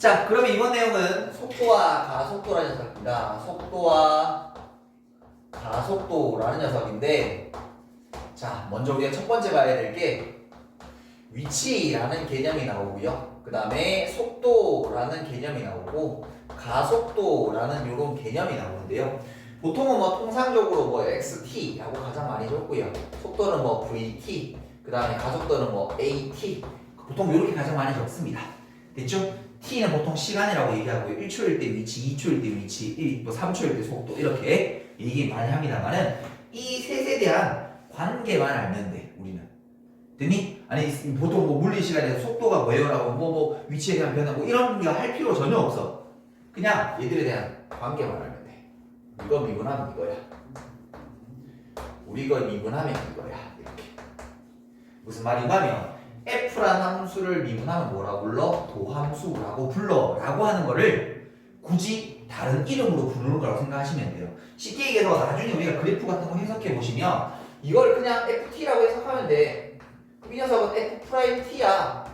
자, 그러면 이번 내용은 속도와 가속도라는 녀석입니다. 속도와 가속도라는 녀석인데, 자, 먼저 우리가 첫 번째 봐야 될 게 위치라는 개념이 나오고요. 그 다음에 속도라는 개념이 나오고 가속도라는 이런 개념이 나오는데요. 보통은 뭐 통상적으로 뭐 XT라고 가장 많이 줬고요. 속도는 뭐 VT, 그 다음에 가속도는 뭐 AT. 보통 이렇게 가장 많이 적습니다. 됐죠? T는 보통 시간이라고 얘기하고요. 1초일 때 위치, 2초일 때 위치, 3초일 때 속도 이렇게 얘기 많이 합니다만은 이 셋에 대한 관계만 알면 돼, 우리는. 됐니? 아니 보통 뭐 물리 시간에서 속도가 뭐예요라고 뭐 위치에 대한 변화 뭐 이런 거 할 필요 전혀 없어. 그냥 얘들에 대한 관계만 알면 돼. 이거 미분하면 이거야. 우리 거 미분하면 이거야. 이렇게. 무슨 말인가면 F라는 함수를 미분하면 뭐라고 불러? 도함수라고 불러 라고 하는 거를 굳이 다른 이름으로 부르는 거라고 생각하시면 돼요. 쉽게 얘기해서 나중에 우리가 그래프 같은 거 해석해 보시면 이걸 그냥 FT라고 해석하면 돼. 그럼 이 녀석은 F'T야.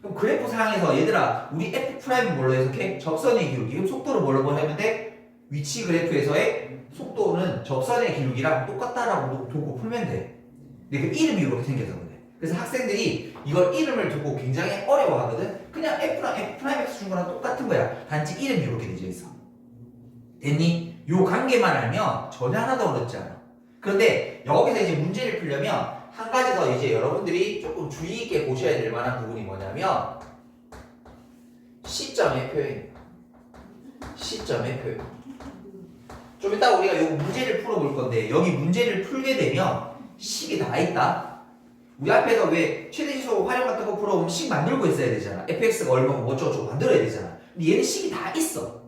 그럼 그래프 상에서 얘들아 우리 F'은 뭘로 해석해? 접선의 기울기. 그럼 속도를 뭐라고 하면 돼? 위치 그래프에서의 속도는 접선의 기울기랑 똑같다라고 두고 풀면 돼. 근데 그 이름이 이렇게 생겨서 그래. 그래서 학생들이 이걸 이름을 두고 굉장히 어려워하거든. 그냥 F랑 F'X 준 거랑 똑같은 거야. 단지 이름이 이렇게 되어 있어. 됐니? 요 관계만 알면 전혀 하나도 어렵지 않아. 그런데 여기서 이제 문제를 풀려면 한 가지 더 이제 여러분들이 조금 주의 있게 보셔야 될 만한 부분이 뭐냐면 시점의 표현이에요. 시점의 표현. 좀 이따 우리가 요 문제를 풀어볼 건데 여기 문제를 풀게 되면 식이 다 있다. 우리 앞에서 왜 최대시속 활용 같은 거 풀어보면 식 만들고 있어야 되잖아. fx가 얼마고 어쩌고 만들어야 되잖아. 근데 얘는 식이 다 있어.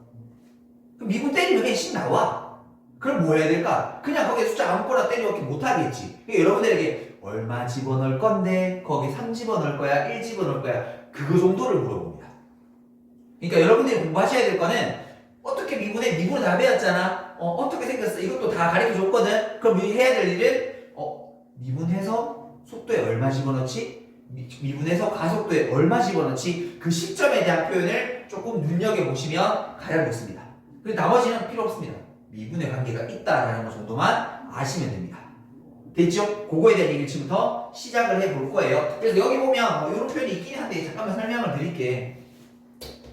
그럼 미분 때리면 그냥 식 나와. 그럼 뭐 해야 될까? 그냥 거기에 숫자 아무거나 때려넣기 못하겠지. 그러니까 여러분들에게 얼마 집어넣을 건데 거기 3 집어넣을 거야? 1 집어넣을 거야? 그거 정도를 물어봅니다. 그러니까 여러분들이 공부하셔야 될 거는 어떻게 미분해? 미분을 다 배웠잖아. 어떻게 생겼어? 이것도 다 가르쳐줬거든. 그럼 해야 될 일은 미분해서 속도에 얼마 집어넣지? 미분해서 가속도에 얼마 집어넣지? 그 시점에 대한 표현을 조금 눈여겨보시면 가장 좋습니다. 그리고 나머지는 필요 없습니다. 미분의 관계가 있다라는 것 정도만 아시면 됩니다. 됐죠? 그거에 대한 얘기를 지금부터 시작을 해볼 거예요. 그래서 여기 보면 이런 표현이 있긴 한데 잠깐만 설명을 드릴게.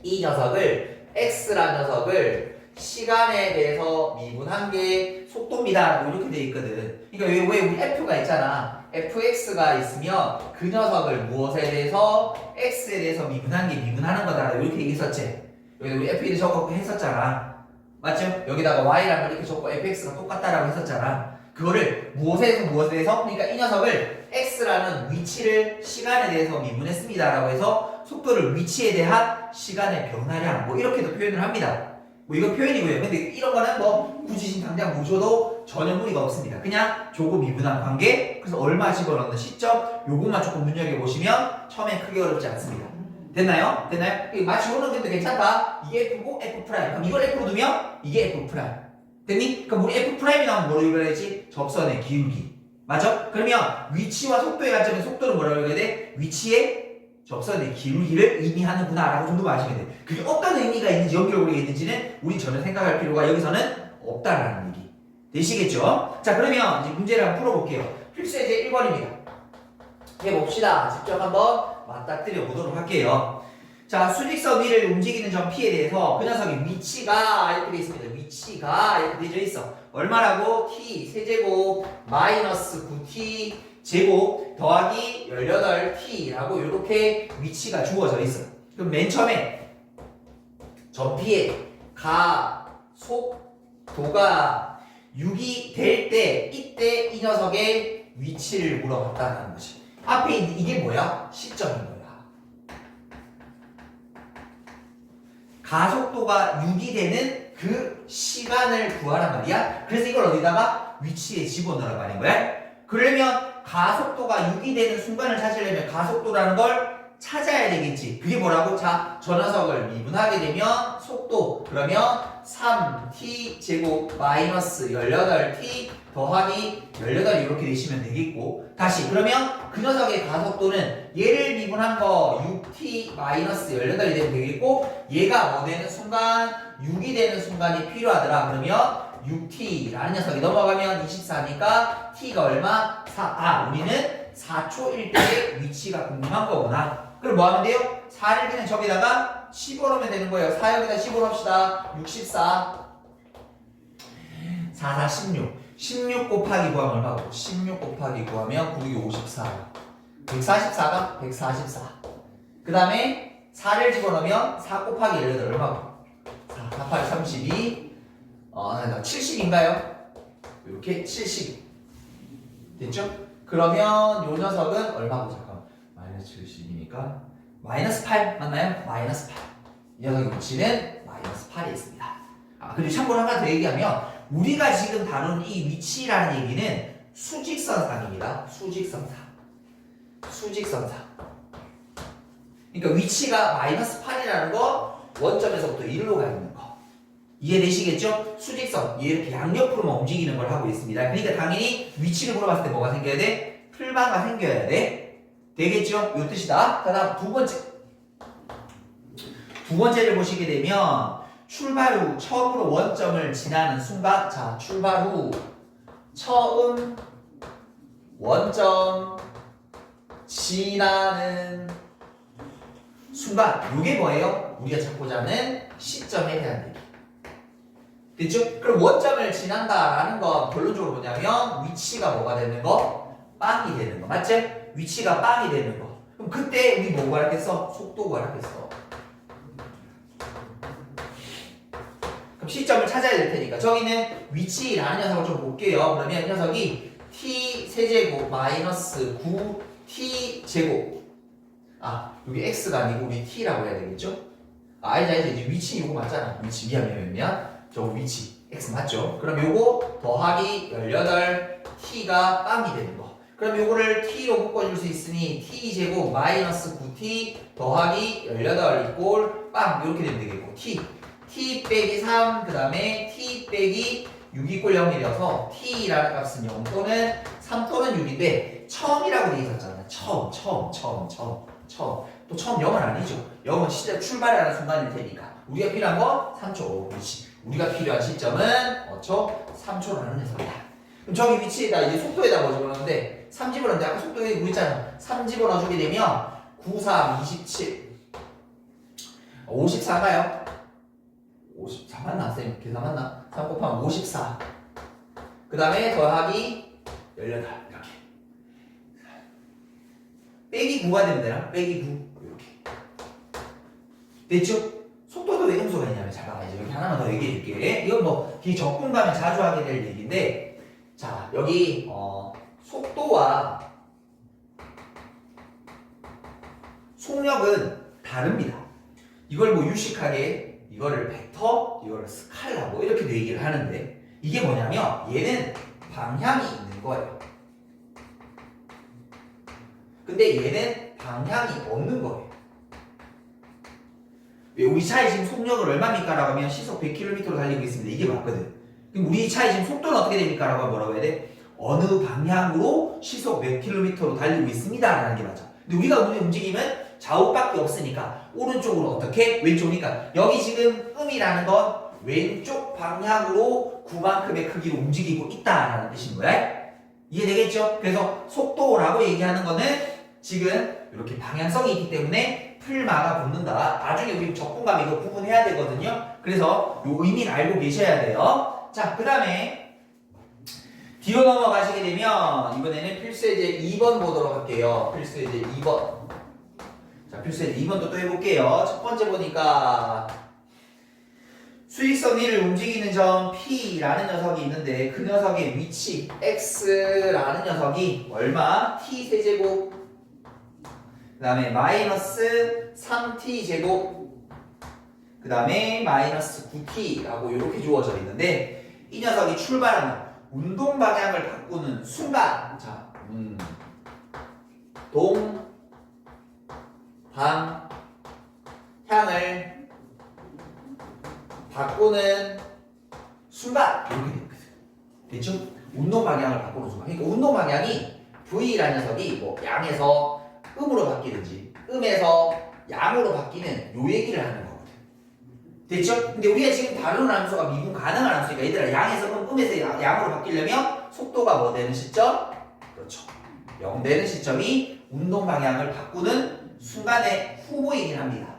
이 녀석을 X라는 녀석을 시간에 대해서 미분한 게 속도입니다. 이렇게 돼 있거든. 그러니까 왜 우리 F가 있잖아. fx가 있으면 그 녀석을 무엇에 대해서 x에 대해서 미분한 게 미분하는 거다 이렇게 얘기했었지. 여기 우리 f에 적고 했었잖아. 맞죠? 여기다가 y라는 걸 이렇게 적고 fx가 똑같다라고 했었잖아. 그거를 무엇에 대해서 무엇에 대해서? 그러니까 이 녀석을 x라는 위치를 시간에 대해서 미분했습니다라고 해서 속도를 위치에 대한 시간의 변화량 뭐 이렇게도 표현을 합니다. 뭐 이거 표현이고요. 근데 이런 거는 뭐 굳이 지금 당장 모셔도 전혀 무리가 없습니다. 그냥 조금 미분한 관계, 그래서 얼마 집어넣는 시점, 요것만 조금 눈여겨보시면 처음엔 크게 어렵지 않습니다. 됐나요? 됐나요? 맞추고는 근데 괜찮다. 이게 F고 F'. 그럼 이걸 F로 두면 이게 F'. 됐니? 그럼 우리 F'이 나오면 뭐로 읽어야지? 접선의 기울기. 맞아? 그러면 위치와 속도의 관점에서 속도는 뭐라고 읽어야 돼? 위치의 접선의 기울기를 의미하는구나 라고 정도만 아시면 돼. 그게 어떤 의미가 있는지 연결고리가 있는지는 우리 전혀 생각할 필요가 여기서는 없다라는 얘기 되시겠죠? 자, 그러면 이제 문제를 한번 풀어볼게요. 필수 예제 1번입니다. 해봅시다. 직접 한번 맞닥뜨려 보도록 할게요. 자, 수직선 위를 움직이는 점 P에 대해서 그 녀석의 위치가 이렇게 되어 있습니다. 위치가 이렇게 되어 있어. 얼마라고? T 세제곱 마이너스 9T 제곱 더하기 18T라고 이렇게 위치가 주어져 있어. 그럼 맨 처음에 점 P의 가속도가 6이 될 때 이때 이 녀석의 위치를 물어봤다는 거지. 앞에 있는 이게 뭐야? 시점인 거야. 가속도가 6이 되는 그 시간을 구하란 말이야. 그래서 이걸 어디다가 위치에 집어넣으란 말인 거야. 그러면 가속도가 6이 되는 순간을 찾으려면 가속도라는 걸 찾아야 되겠지. 그게 뭐라고? 자, 저 녀석을 미분하게 되면 속도. 그러면 3t 제곱 마이너스 18t 더하기 18 이렇게 내시면 되겠고. 다시 그러면 그 녀석의 가속도는 얘를 미분한 거 6t 마이너스 18이 되면 되겠고, 얘가 뭐 되는 순간? 6이 되는 순간이 필요하더라. 그러면 6t라는 녀석이 넘어가면 24니까 t가 얼마? 4. 우리는 4초 1대의 위치가 궁금한 거구나. 그럼 뭐 하면 돼요? 4를 그냥 저기다가 15넣으면 되는 거예요. 4 여기다 15 합시다. 64 4, 4, 16 16 곱하기 9하면 얼마고? 16 곱하기 9하면 9, 2, 54 144가? 144 그 다음에 4를 집어넣으면 4 곱하기 18 얼마고? 4, 4, 8, 32 70인가요? 이렇게 70 됐죠? 그러면 요 녀석은 얼마고? 잠깐만 마이너스 70이니까 마이너스 8 맞나요? 마이너스 8 이 녀석의 위치는 마이너스 8에 있습니다. 그리고 참고로 하나 더 얘기하면 우리가 지금 다룬 이 위치라는 얘기는 수직선상입니다. 수직선상 그러니까 위치가 마이너스 8이라는 거 원점에서부터 1로 가 있는 거 이해되시겠죠? 수직선 이렇게 양옆으로만 움직이는 걸 하고 있습니다. 그러니까 당연히 위치를 물어봤을 때 뭐가 생겨야 돼? 풀바가 생겨야 돼. 되겠죠? 이 뜻이다. 그 다음 두 번째를 보시게 되면 출발 후 처음으로 원점을 지나는 순간, 자 출발 후 처음 원점 지나는 순간 이게 뭐예요? 우리가 찾고자 하는 시점에 대한 얘기. 됐죠? 그럼 원점을 지난다라는 건 결론적으로 뭐냐면 위치가 뭐가 되는 거? 빵이 되는 거. 맞지? 위치가 빵이 되는 거. 그럼 그때 우리 뭐 구하겠어? 속도 구하겠어. 그럼 시점을 찾아야 될 테니까 저기는 위치라는 녀석을 좀 볼게요. 그러면 이 녀석이 t 세제곱 마이너스 9t 제곱 여기 x가 아니고 우리 t라고 해야 되겠죠? 아니지 이제 위치 이거 맞잖아. 위치 미안 저 위치 x 맞죠? 그럼 요거 더하기 18 t가 빵이 되는 거. 그럼 요거를 t로 묶어줄 수 있으니 t 제곱 마이너스 9t 더하기 18 이꼴 빵 이렇게 되면 되겠고 t 빼기 3 그 다음에 t 빼기 6 이꼴 0이 되어서 t라는 값은 0 또는 3 또는 6인데 처음이라고 돼 있었잖아. 처음 또 처음 0은 아니죠. 0은 진짜 출발하는 순간일 테니까 우리가 필요한 건 3초. 그렇지. 우리가 필요한 시점은 5초 3초라는 녀석이다. 그럼 저기 위치에다 이제 속도에다 뭐 집어넣는데 3 집어넣는데 아까 속도에 우리 있잖아. 3 집어넣어주게 되면 9, 3, 27 54가요? 54 맞나? 쌤 계산 맞나? 3 곱하면 54 그 다음에 더하기 18 이렇게 빼기 9가 되면 되나? 빼기 9 이렇게 됐죠? 속도도 왜 함수가 있냐면 잘 봐봐. 이제 여기 하나만 더 얘기해 줄게. 이건 뭐 적분 가면 자주 하게 될 얘기인데 자 여기 속도와 속력은 다릅니다. 이걸 뭐 유식하게 이거를 벡터, 이거를 스칼라 뭐 이렇게도 얘기를 하는데 이게 뭐냐면 얘는 방향이 있는 거예요. 근데 얘는 방향이 없는 거예요. 왜 우리 차에 지금 속력을 얼마입니까? 라고 하면 시속 100km로 달리고 있습니다. 이게 맞거든. 그럼 우리 차에 지금 속도는 어떻게 됩니까? 라고 하면 뭐라고 해야 돼? 어느 방향으로 시속 몇 킬로미터로 달리고 있습니다. 라는 게 맞아. 근데 우리가 움직이면 좌우밖에 없으니까 오른쪽으로 어떻게? 왼쪽이니까 여기 지금 음이라는 건 왼쪽 방향으로 구만큼의 크기로 움직이고 있다라는 뜻인 거야. 이해되겠죠? 그래서 속도라고 얘기하는 거는 지금 이렇게 방향성이 있기 때문에 풀마가 붙는다. 나중에 우리 적분감 이거 구분해야 되거든요. 그래서 요 의미를 알고 계셔야 돼요. 자, 그 다음에 뒤로 넘어가시게 되면 이번에는 필수예제 2번 보도록 할게요. 필수예제 2번. 자, 필수예제 2번도 또 해볼게요. 첫 번째 보니까 수직선 위를 움직이는 점 P라는 녀석이 있는데 그 녀석의 위치 X라는 녀석이 얼마? T 세제곱 그 다음에 마이너스 3T 제곱 그 다음에 마이너스 9T라고 이렇게 주어져 있는데 이 녀석이 출발하는 운동 방향을 바꾸는 순간 자, 운동 방향을 바꾸는 순간 이렇게 되거든. 됐죠? 운동 방향을 바꾸는 순간. 그러니까 운동 방향이 V라는 녀석이 뭐 양에서 음으로 바뀌든지 음에서 양으로 바뀌는 요 얘기를 하는 거거든. 됐죠? 근데 우리가 지금 다루는 함수가 미분 가능한 함수니까 얘들아 양에서 음에서 양으로 바뀌려면 속도가 뭐 되는 시점? 그렇죠. 0 되는 시점이 운동 방향을 바꾸는 순간의 후보이긴 합니다.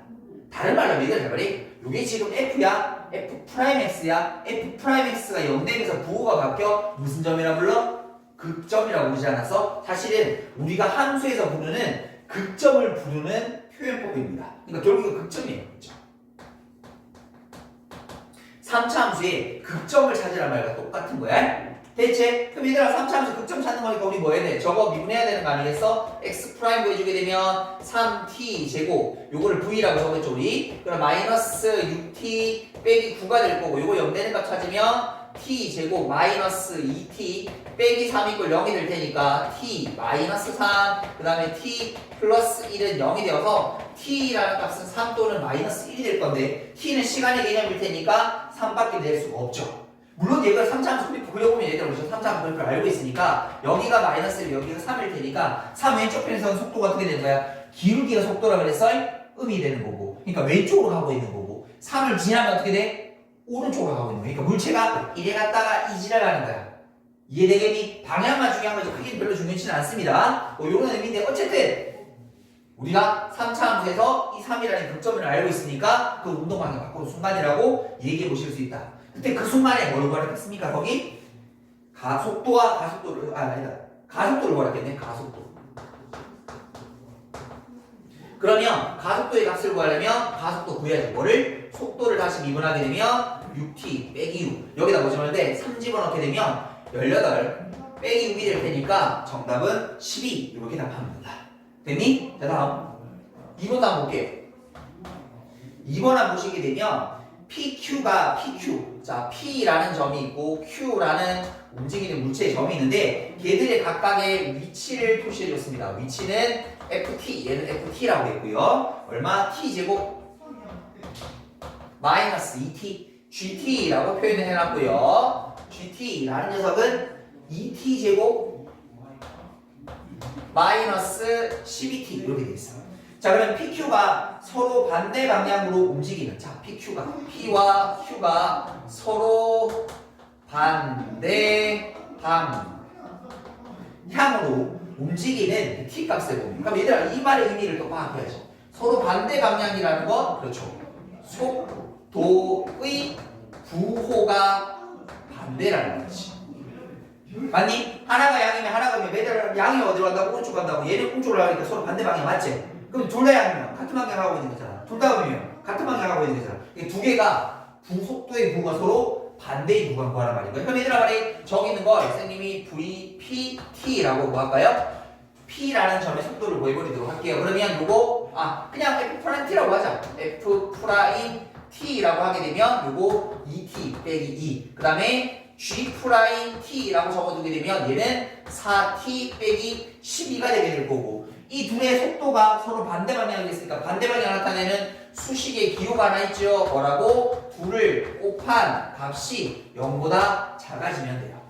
다른 말로 하면 얘들아 잘 말이 이게 지금 F야? F'X야? F'X가 0 되면서 부호가 바뀌어 무슨 점이라 불러? 극점이라고 부르지 않아서 사실은 우리가 함수에서 부르는 극점을 부르는 표현법입니다. 그러니까 결국 극점이에요. 극점. 3차 함수의 극점을 찾으란 말과 똑같은 거야. 대체 그럼 얘들아 3차 함수 극점 찾는 거니까 우리 뭐 해야 돼? 저거 미분해야 되는 거 아니겠어? x 프라임 구해주게 되면 3t 제곱 요거를 v라고 적었죠 우리. 그럼 마이너스 6t 빼기 9가 될 거고 요거 0 되는 값 찾으면 t 제곱 마이너스 2t 빼기 3 이꼴 0이 될 테니까 t 마이너스 3 그 다음에 t 플러스 1은 0이 되어서 t라는 값은 3 또는 마이너스 1이 될 건데 t는 시간의 개념일 테니까 3밖에 낼 수가 없죠. 물론 얘가 3차 함수 그래프 그려보면 얘들아 우리 3차 함수 그래프를 알고 있으니까 여기가 마이너스 1 여기가 3일 테니까 3 왼쪽 편에서는 속도가 어떻게 되는 거야? 기울기가 속도라 그랬어? 음이 되는 거고 그러니까 왼쪽으로 가고 있는 거고 3을 지나면 어떻게 돼? 오른쪽으로 가고 있는 거야. 그러니까 물체가 이래 갔다가 이 지나가는 거야. 이해되겠니? 방향만 중요한 거지 크기는 별로 중요치는 않습니다. 뭐 이런 의미인데 어쨌든 우리가 3차 함수에서 이 3이라는 극점을 알고 있으니까 그 운동 방향 바꾸는 순간이라고 얘기해 보실 수 있다. 그때 그 순간에 뭘 구하랬습니까? 거기 가속도와 가속도를 아니다 가속도를 구하랬겠네. 가속도. 그러면 가속도의 값을 구하려면 가속도 구해야지. 뭐를? 속도를 다시 미분하게 되면 6t 빼기 6 여기다 뭐 집어넣는데 3 집어넣게 되면 18 빼기 6이 될 테니까 정답은 12 이렇게 답하면 된다. 됐니? 자 다음 2번 한번 볼게요. 2번 한번 보시게 되면 PQ가 PQ 자 P라는 점이 있고 Q라는 움직이는 물체의 점이 있는데 걔들의 각각의 위치를 표시해 줬습니다. 위치는 FT 얘는 FT라고 했고요. 얼마? T제곱 마이너스 2T GT라고 표현을 해놨고요. GT라는 녀석은 2T제곱 마이너스 12T 이렇게 돼 있어요. 자 그러면 PQ가 서로 반대 방향으로 움직이는 자 PQ가 P와 Q가 서로 반대 방향으로 움직이는 T 값을 보면 그럼 얘들아 이 말의 의미를 또 파악해야죠. 서로 반대 방향이라는 건 그렇죠. 속도의 부호가 반대라는 거지. 맞니? 하나가 양이면 하나가 매달 양이 어디로 간다고? 오른쪽 간다고. 얘는 오른쪽으로 가니까 서로 반대 방향 맞지? 그럼 둘 다 양이면 같은 방향 하고 있는 거잖아. 둘 다 음이면 같은 방향 하고 있는 거잖아. 이 두 개가 부속도의 부호가 서로 반대의 부호가 구하란 말인 거야. 그럼 얘들아 말이 저기 있는 거 선생님이 V, P, T라고 뭐 할까요? P라는 점의 속도를 보여버리도록 할게요. 그러면 요거 그냥 F' T라고 하자. F' T라고 하게 되면 요거 2T 빼기 2 그 다음에 G'T라고 적어두게 되면 얘는 4T 빼기 12가 되게 될 거고 이 둘의 속도가 서로 반대 방향이 있으니까 반대 방향을 나타내는 수식의 기호가 하나 있죠. 뭐라고? 둘을 곱한 값이 0보다 작아지면 돼요.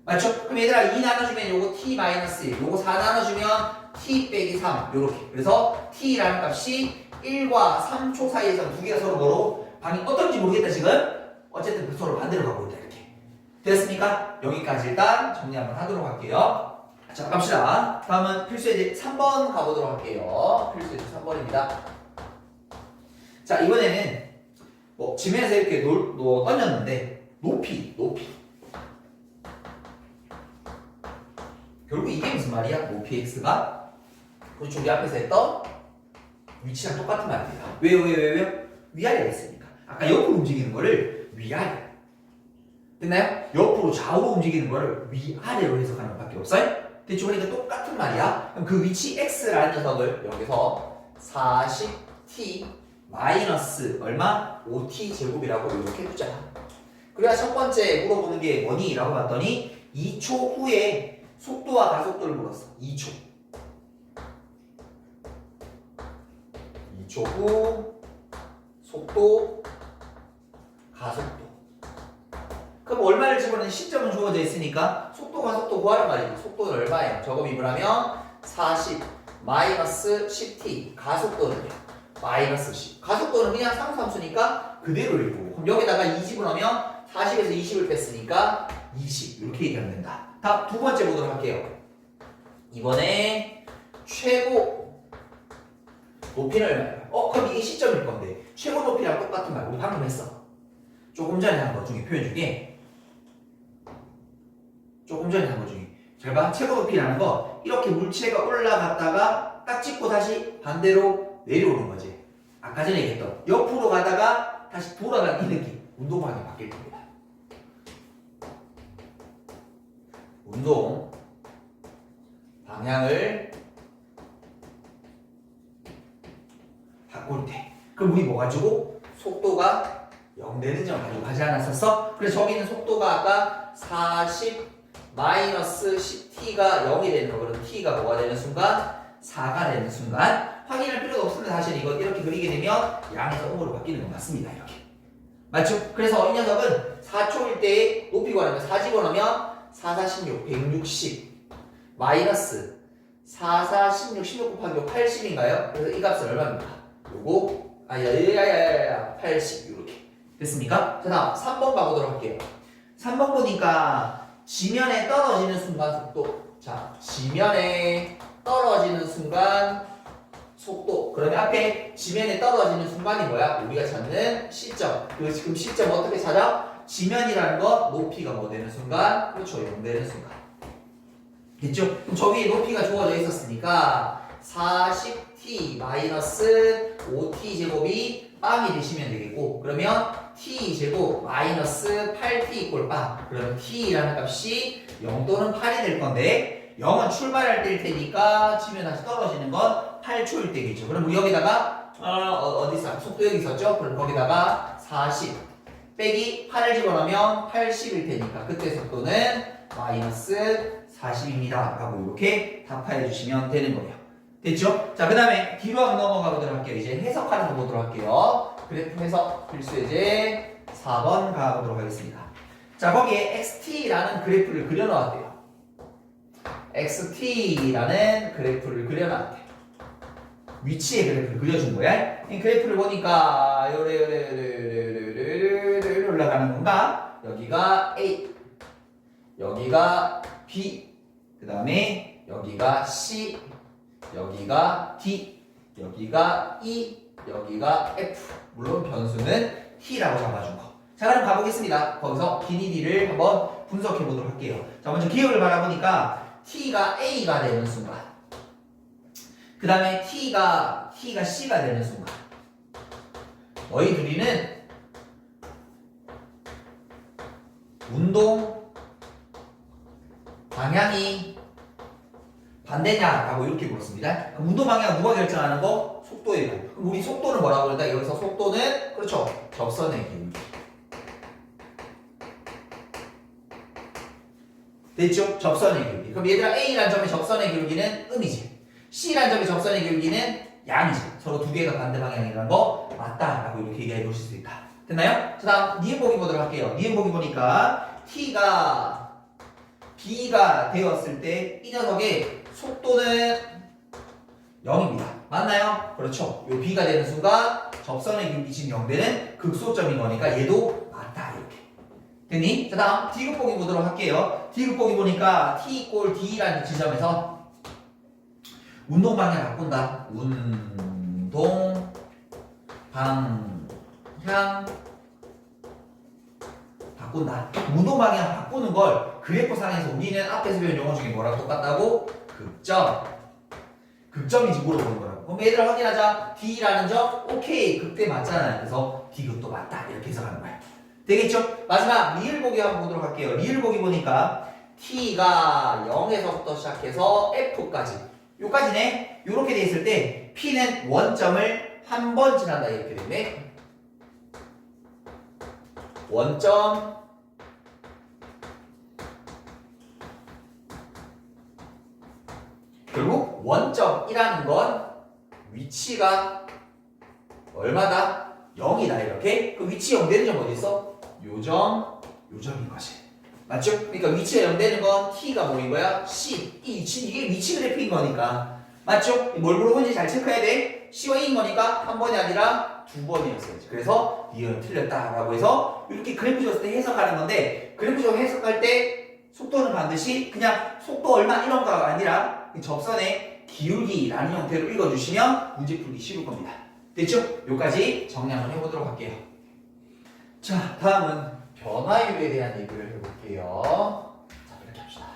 맞죠? 그럼 얘들아 2 나눠주면 요거 T-1 요거 4 나눠주면 T 빼기 3 요렇게 그래서 T라는 값이 1과 3초 사이에서 두 개가 서로 뭐로? 방이 어떤지 모르겠다 지금 어쨌든 서로 반대로 가고 있다 이렇게 됐습니까? 여기까지 일단 정리 한번 하도록 할게요. 자 갑시다. 다음은 필수예제 3번 가보도록 할게요. 필수예제 3번입니다. 자 이번에는 뭐 지면에서 이렇게 던졌는데 높이 결국 이게 무슨 말이야? 높이 x가 그렇죠. 우리 앞에서 했던 위치랑 똑같은 말입니다. 왜요? 위아래가 있으니까 아까 옆으로 움직이는 거를 위아래 됐나요? 옆으로 좌우로 움직이는 거를 위아래로 해석하는 것밖에 없어요? 대충 그러니까 똑같은 말이야. 그럼 그 위치 x라는 녀석을 여기서 40t 마이너스 얼마? 5t 제곱이라고 이렇게 두자. 그래야 첫 번째 물어보는 게 뭐니? 라고 봤더니 2초 후에 속도와 가속도를 물었어. 2초. 2초 후 속도 가속도. 그럼 얼마를 집어넣는 시점은 주어져 있으니까 속도 가속도 구하란 말이지. 속도는 얼마예요? 저거 미분하면 40 마이너스 10t. 가속도는요? 마이너스 10. 가속도는 그냥 상수함수니까 그대로 읽고. 그럼 여기다가 2 집어넣으면 40에서 20을 뺐으니까 20. 이렇게 얘기하면 된다. 다음 두 번째 보도록 할게요. 이번에 최고 높이는 얼마예요? 그럼 이게 시점일 건데 최고 높이랑 똑같은 말 우리 방금 했어. 조금 전에 한 거 중에 표현 중에 잘 봐. 최고 높이라는 거 이렇게 물체가 올라갔다가 딱 찍고 다시 반대로 내려오는 거지. 아까 전에 얘기했던 옆으로 가다가 다시 돌아가는 이 느낌. 운동 방향이 바뀔 겁니다. 운동 방향을 바꿀 때 그럼 우리 뭐 가지고? 속도가 0 되는 점 가지고 가지 않았었어? 그래서 저기는 속도가 아까 40 마이너스 10t가 0이 되는 거. 그럼 t가 뭐가 되는 순간? 4가 되는 순간 확인할 필요가 없으면 사실 이거 이렇게 그리게 되면 양에서 음으로 바뀌는 건 맞습니다. 이렇게 맞죠? 그래서 이 녀석은 4초일 때 높이 구하려면 4 집어넣으면 4, 4, 16, 160 마이너스 4, 4, 16, 16 곱하기 5, 80인가요? 그래서 이 값은 얼마입니까? 요거 야야야야야 80 이렇게 됐습니까? 자 다음 3번 가보도록 할게요. 3번 보니까 지면에 떨어지는 순간 속도. 자 지면에 떨어지는 순간 속도. 그러면 앞에 지면에 떨어지는 순간이 뭐야? 우리가 찾는 시점. 지금 시점 어떻게 찾아? 지면이라는 건 높이가 뭐 되는 순간? 그렇죠. 0 되는 순간. 됐죠? 그럼 저 위에 높이가 주어져 있었으니까 40t 마이너스 5t 제곱이 빵이 되시면 되겠고 그러면 t 제곱 마이너스 8t 이꼴 빵. 그러면 t라는 값이 0 또는 8이 될 건데 0은 출발할 때일 테니까 지면 다시 떨어지는 건 8초일 때겠죠. 그럼 우리 여기다가 어디 있어? 속도 여기 있었죠? 그럼 거기다가 40 빼기 8을 집어넣으면 80일 테니까 그때 속도는 마이너스 40입니다. 라고 이렇게 답하여 주시면 되는 거예요. 됐죠? 자, 그 다음에 뒤로 한번 넘어가 보도록 할게요. 이제 해석하는 거 보도록 할게요. 그래프 해석 필수 예제 4번 가보도록 하겠습니다. 자, 거기에 XT라는 그래프를 그려놓았대요. XT라는 그래프를 그려놨대. 위치의 그래프를 그려준 거야. 이 그래프를 보니까 요래 올라가는 건가? 여기가 A, 여기가 B, 그 다음에 여기가 C, 여기가 D, 여기가 E, 여기가 F. 물론 변수는 T라고 잡아준 거. 자, 그럼 가보겠습니다. 거기서 기니디를 한번 분석해 보도록 할게요. 자, 먼저 기억을 바라보니까 T가 A가 되는 순간, 그 다음에 T가 C가 되는 순간, 너희 둘이는 운동 방향이 반대냐라고 이렇게 물었습니다. 그럼 운동 방향 누가 결정하는 거? 속도이고. 그럼 우리 속도는 뭐라고 그랬다? 여기서 속도는 그렇죠. 접선의 기울기. 됐죠? 접선의 기울기. 그럼 얘들아 A라는 점의 접선의 기울기는 음이지. C라는 점의 접선의 기울기는 양이지. 서로 두 개가 반대 방향이라는 거 맞다라고 이렇게 얘기해 보실 수 있다. 됐나요? 자, 다음 니은 보기 보도록 할게요. 니은 보기 보니까 T가 B가 되었을 때 이 녀석의 속도는 0입니다. 맞나요? 그렇죠. 요 B가 되는 순간 접선의 기울기 지금 0 되는 극소점인 거니까 얘도 맞다 이렇게. 됐니? 자, 다음 D급 보기 보도록 할게요. D급 보기 보니까 T 꼴 D라는 지점에서 운동 방향 바꾼다. 운동 방향 바꾼다. 운동 방향 바꾸는 걸 그래프상에서 우리는 앞에서 배운 용어 중에 뭐랑 똑같다고? 극점인지 물어보는 거라고. 그럼 얘들아 확인하자. D라는 점 오케이 극대 맞잖아요. 그래서 D극도 맞다 이렇게 해석하는 거야. 되겠죠? 마지막 리을 보기 한번 보도록 할게요. 리을 보기 보니까 T가 0에서부터 시작해서 F까지 요까지네. 요렇게 돼 있을 때 P는 원점을 한 번 지난다 이렇게 되네. 원점 결국 원점이라는 건 위치가 얼마다? 0이다 이렇게. 그 위치 0 되는 점 어디 있어? 요점인 것이. 맞죠? 그러니까 위치가 0 되는 건 t가 뭐인 거야? c. 이게 위치 그래프인 거니까. 맞죠? 뭘 물어보는지 잘 체크해야 돼. c와 e인 거니까 한 번이 아니라 두 번이었어야지. 그래서 니은 틀렸다라고 해서 이렇게 그래프 줬을 때 해석하는 건데, 그래프 줬을 때 해석할 때 속도는 반드시 그냥 속도 얼마 이런 거가 아니라 접선의 기울기라는 형태로 읽어주시면 문제 풀기 쉬울 겁니다. 됐죠? 여기까지 정리 한번 해보도록 할게요. 자, 다음은 변화율에 대한 얘기를 해볼게요. 자, 이렇게 합시다.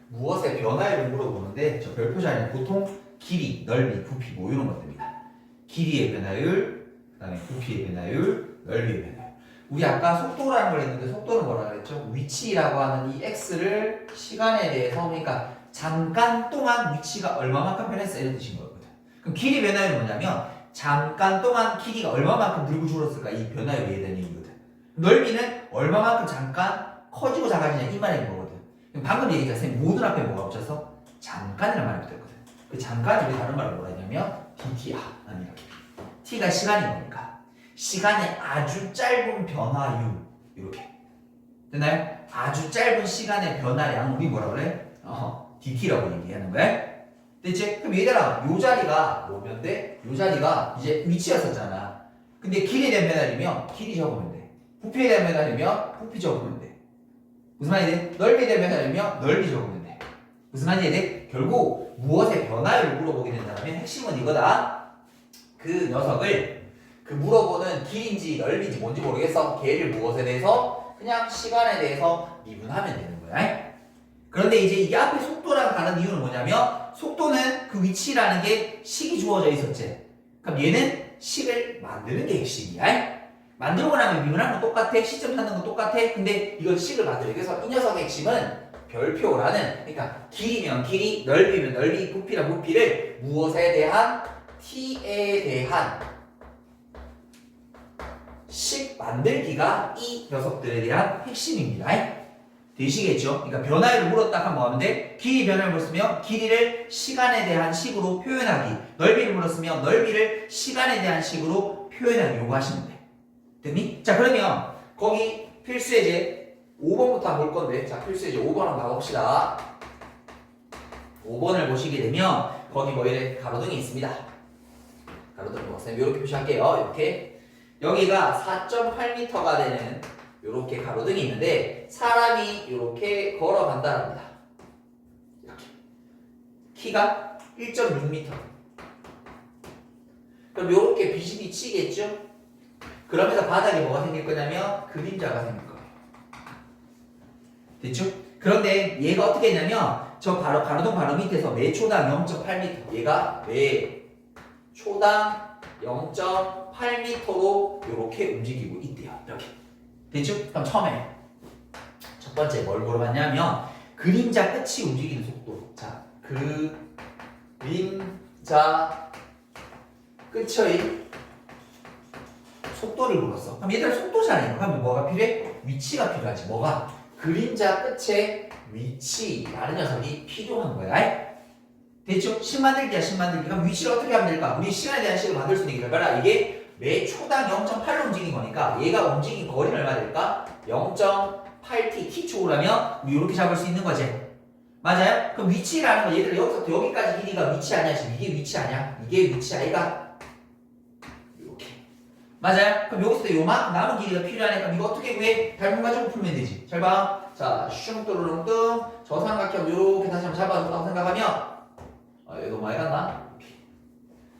무엇의 변화율을 물어보는데 저 별표 자리는 보통 길이, 넓이, 부피 뭐 이런 것들입니다. 길이의 변화율, 그 다음에 부피의 변화율, 넓이의 변화율. 우리 아까 속도라는 걸 했는데 속도는 뭐라 그랬죠? 위치라고 하는 이 x를 시간에 대해서 그러니까 잠깐 동안 위치가 얼마만큼 변했어 이런 뜻인 거거든. 그럼 길이 변화율은 뭐냐면 잠깐 동안 길이가 얼마만큼 늘고 줄었을까 이 변화율에 대한 얘기거든. 넓이는 얼마만큼 잠깐 커지고 작아지냐 이 말인 거거든. 그럼 방금 얘기했잖아. 선생님 모든 앞에 뭐가 붙여서 잠깐이라는 말이 붙었거든. 그 잠깐이 우리 다른 말로 뭐라 했냐면 dt야. 아니 이렇게. t가 시간인 거니까. 시간의 아주 짧은 변화율 이렇게 됐나요? 아주 짧은 시간의 변화량 우리 뭐라 그래? dt라고 얘기하는 거야. 됐지? 그럼 얘들아 요 자리가 뭐면 돼? 요 자리가 이제 위치였었잖아. 근데 길이에 대한 변화이면 길이 적으면 돼. 부피에 대한 변화이면 부피 적으면 돼. 무슨 말이 돼? 넓이에 대한 변화이면 넓이 적으면 돼. 무슨 말이 돼? 결국 무엇의 변화율을 물어보게 된다면 핵심은 이거다. 그 녀석을 그 물어보는 길인지 넓인지 뭔지 모르겠어. 걔를 무엇에 대해서 그냥 시간에 대해서 미분하면 되는 거야. 그런데 이제 이게 앞에 속도랑 다른 이유는 뭐냐면 속도는 그 위치라는 게 식이 주어져 있었지. 그럼 얘는 식을 만드는 게 핵심이야. 만들고 나면 미분하는 건 똑같아. 시점 찾는 건 똑같아. 근데 이건 식을 만들어. 그래서 이 녀석의 핵심은 별표라는 그러니까 길이면 길이, 넓이면 넓이, 부피랑 부피를 무엇에 대한 t에 대한 식 만들기가 이 녀석들에 대한 핵심입니다. 되시겠죠? 그러니까 변화율을 물었다 하면 뭐 하면 돼? 길이 변화를 물었으면 길이를 시간에 대한 식으로 표현하기, 넓이를 물었으면 넓이를 시간에 대한 식으로 표현하기 요구하시면 돼. 됐니? 자 그러면 거기 필수예제 5번부터 볼 건데 자 필수예제 5번 한번 가봅시다. 5번을 보시게 되면 거기 뭐 이래 가로등이 있습니다. 가로등 뭐 쌤 이렇게 표시할게요. 이렇게 여기가 4.8m가 되는 이렇게 가로등이 있는데 사람이 이렇게 걸어간다랍니다. 이렇게 키가 1.6m. 그럼 이렇게 빛이 비치겠죠? 그러면서 바닥에 뭐가 생길 거냐면 그림자가 생길 거예요. 됐죠? 그런데 얘가 어떻게 했냐면 저 가로등 바로 밑에서 매 초당 0.8m 얘가 매 초당 0.8m로 이렇게 움직이고 있대요. 이렇게. 됐죠? 그럼 처음에 첫 번째 뭘 물어봤냐면 그림자 끝이 움직이는 속도. 자, 그림자 끝의 속도를 물었어. 그럼 얘들 속도 잘 그러면 뭐가 필요해? 위치가 필요하지. 뭐가? 그림자 끝의 위치라는 녀석이 필요한 거야. 됐죠? 식 만들기야, 식 만들기. 그럼 위치를 어떻게 하면 될까? 우리 시간에 대한 식을 만들 수 있는 게 봐라. 이게 매 초당 0.8로 움직인 거니까 얘가 움직인 거리는 얼마 될까? 0.8t, t초라면 우리 이렇게 잡을 수 있는 거지. 맞아요? 그럼 위치라는 거 얘들아 여기서부터 여기까지 길이가 위치 아니야? 지금 이게 위치 아니야? 이게 위치 아이가? 이렇게. 맞아요? 그럼 여기서부터 요만큼 남은 길이가 필요하니까 이거 어떻게 구해? 닮은 가지고 풀면 되지. 잘 봐. 자, 슝뚜루룽뚱 저 삼각형 이렇게 다시 한번 잡아준다고 생각하면 얘 너무 많이 갔나?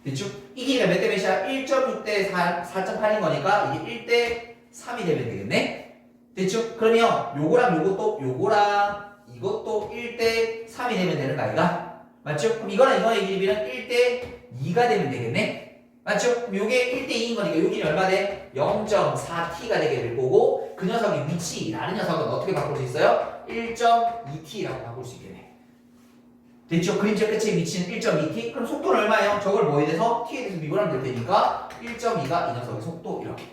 됐죠? 이 길이가 몇 대 몇이야? 1.6대 4.8인 거니까 이게 1대 3이 되면 되겠네? 됐죠? 그러면 요거랑 요거랑 이것도 1대 3이 되면 되는 거 아이가? 맞죠? 그럼 이거랑 이거의 길이는 1대 2가 되면 되겠네? 맞죠? 그럼 요게 1대 2인 거니까 요 길이 얼마 돼? 0.4t가 되게 될 거고 그 녀석의 위치라는 녀석은 어떻게 바꿀 수 있어요? 1.2t라고 바꿀 수 있겠네. 됐죠? 그림자 끝의 위치는 1.2t. 그럼 속도는 얼마예요? 저걸 뭐에 대해서? t에 대해서 미분하면 될 테니까 1.2가 이 녀석의 속도 이렇게.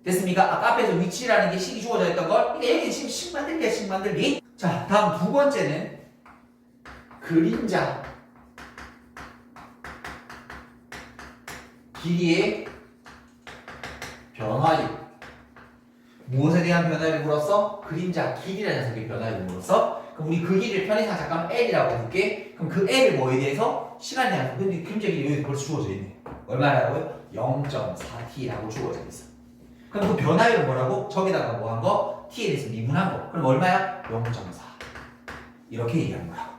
됐습니까? 아까 앞에서 위치라는 게 식이 주어져 있던 걸 그러니까 여기 지금 식 만들기야, 식 만들기. 자, 다음 두 번째는 그림자 길이의 변화율. 무엇에 대한 변화율을 물었어? 그림자 길이라는 녀석의 변화율을 물었어? 그럼 우리 그 길이를 편의상 잠깐 L이라고 볼게. 그럼 그 L을 뭐에 대해서? 시간에 대한. 근데 그림자 길이 여기 벌써 주어져 있네. 얼마라고요? 0.4t라고 주어져 있어. 그럼 그 변화율은 뭐라고? 저기다가 뭐 한 거? t에 대해서 미분한 거. 그럼 얼마야? 0.4. 이렇게 얘기하는 거야.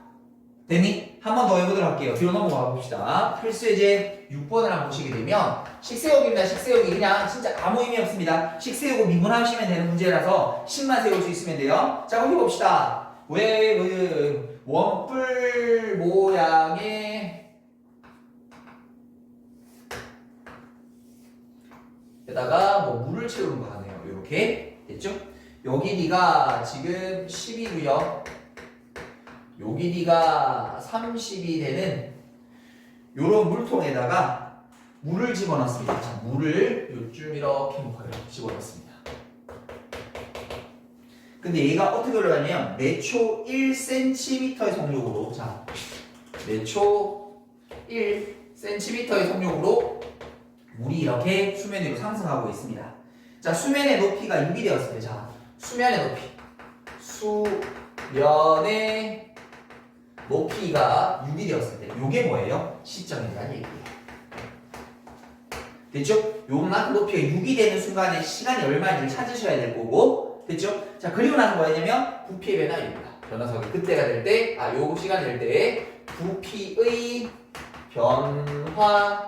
됐니? 한 번 더 해보도록 할게요. 뒤로 넘어가 봅시다. 필수예제 6번을 한번 보시게 되면 식세우기입니다. 식세우기 그냥 진짜 아무 의미 없습니다. 식세우고 미분하시면 되는 문제라서 식만 세울 수 있으면 돼요. 자, 여기 봅시다. 왜 원뿔 모양의 에다가 뭐 물을 채우는 거 하네요. 이렇게 됐죠? 요 길이가 지금 10이고요. 요 길이가 30이 되는 요런 물통에다가 물을 집어넣습니다. 자, 물을 요쯤 이렇게 집어넣습니다. 근데 얘가 어떻게 올라가냐면 매초 1cm의 속력으로, 자, 매초 1cm의 속력으로 물이 이렇게 수면 위로 상승하고 있습니다. 자, 수면의 높이가 6이 되었을 때, 자, 수면의 높이, 수면의 높이가 6이 되었을 때 요게 뭐예요? 시점이라는 얘기예요. 됐죠? 요만큼 높이가 6이 되는 순간에 시간이 얼마인지를 찾으셔야 될 거고, 됐죠? 자, 그리고 나서 뭐냐면 부피의 변화율입니다. 변화석이 그때가 될 때, 요 시간이 될 때 부피의 변화율을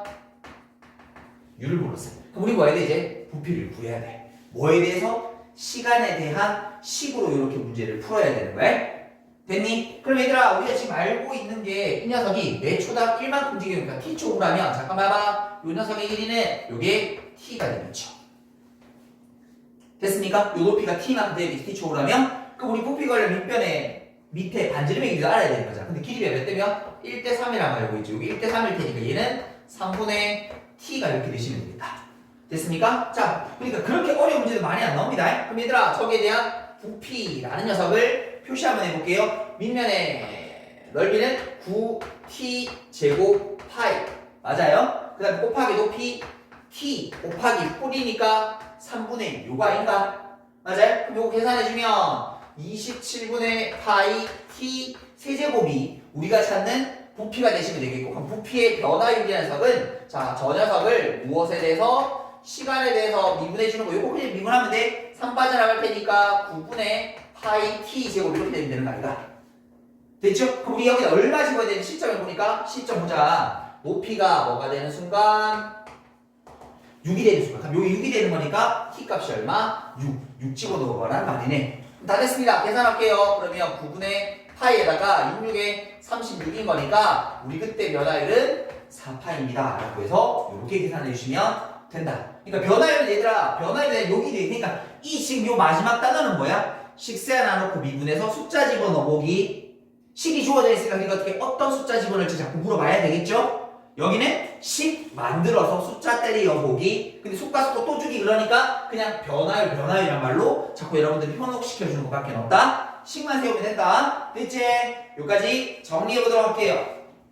물었어요. 그럼 우리 뭐 해야 돼? 이제 부피를 구해야 돼. 뭐에 대해서? 시간에 대한 식으로 이렇게 문제를 풀어야 되는 거야. 됐니? 그럼 얘들아, 우리가 지금 알고 있는 게 이 녀석이 매 초당 1만큼 움직이니까 t축으로 하면, 잠깐만 봐봐, 이 녀석의 길이는 요게 t가 되겠죠. 됐습니까? 요 높이가 t만큼 되겠지, t축으로 하면. 그럼 우리 부피관련 밑변에 밑에 반지름의 길이도 알아야 되는 거죠. 근데 길이가 몇 대면? 1대 3이라고 알고 있죠. 여기 1대 3일 테니까 얘는 3분의 t가 이렇게 되시면 되겠다. 됐습니까? 자, 그러니까 그렇게 어려운 문제도 많이 안 나옵니다. 그럼 얘들아, 저기에 대한 부피라는 녀석을 표시 한번 해볼게요. 밑면의 넓이는 9t 제곱 파이. 맞아요? 그 다음에 곱하기 높이 t 곱하기 풀이니까 3분의 6 아닌가? 맞아요? 그럼 요거 계산해주면 27분의 파이 t 세제곱이 우리가 찾는 부피가 되시면 되겠고, 그럼 부피의 변화율이라는 녀석은, 자, 저 녀석을 무엇에 대해서? 시간에 대해서 미분해주는 거. 요거 그냥 미분하면 돼. 3 빠져나갈 테니까 9분의 파이 t 제곱 이렇게 되면 되는 거 아닌가? 됐죠? 그럼 우리 여기다 얼마 집어야 되는 시점을 보니까, 시점 보자. 높이가 뭐가 되는 순간? 6이 되는 순간. 그럼 여기 6이 되는 거니까 t 값이 얼마? 6 집어넣은 거란 말이네. 다 됐습니다. 계산할게요. 그러면 9분의 파이에다가 66에 36인 거니까 우리 그때 변화율은 4파입니다. 라고 해서 이렇게 계산해 주시면 된다. 그러니까 변화율은 얘들아, 변화율은 여기 돼. 그러니까 이 지금 요 마지막 단어는 뭐야? 식세 하나 놓고 미분해서 숫자 집어넣어보기. 식이 주어져 있으니까 그러니까 어떻게 어떤 숫자 집어넣을지 자꾸 물어봐야 되겠죠? 여기는 식 만들어서 숫자 때려보기. 근데 속과 속도 또 주기, 그러니까 그냥 변화율이란 말로 자꾸 여러분들이 현혹시켜주는 것밖에 없다. 식만 세우면 된다. 됐지? 여기까지 정리해보도록 할게요.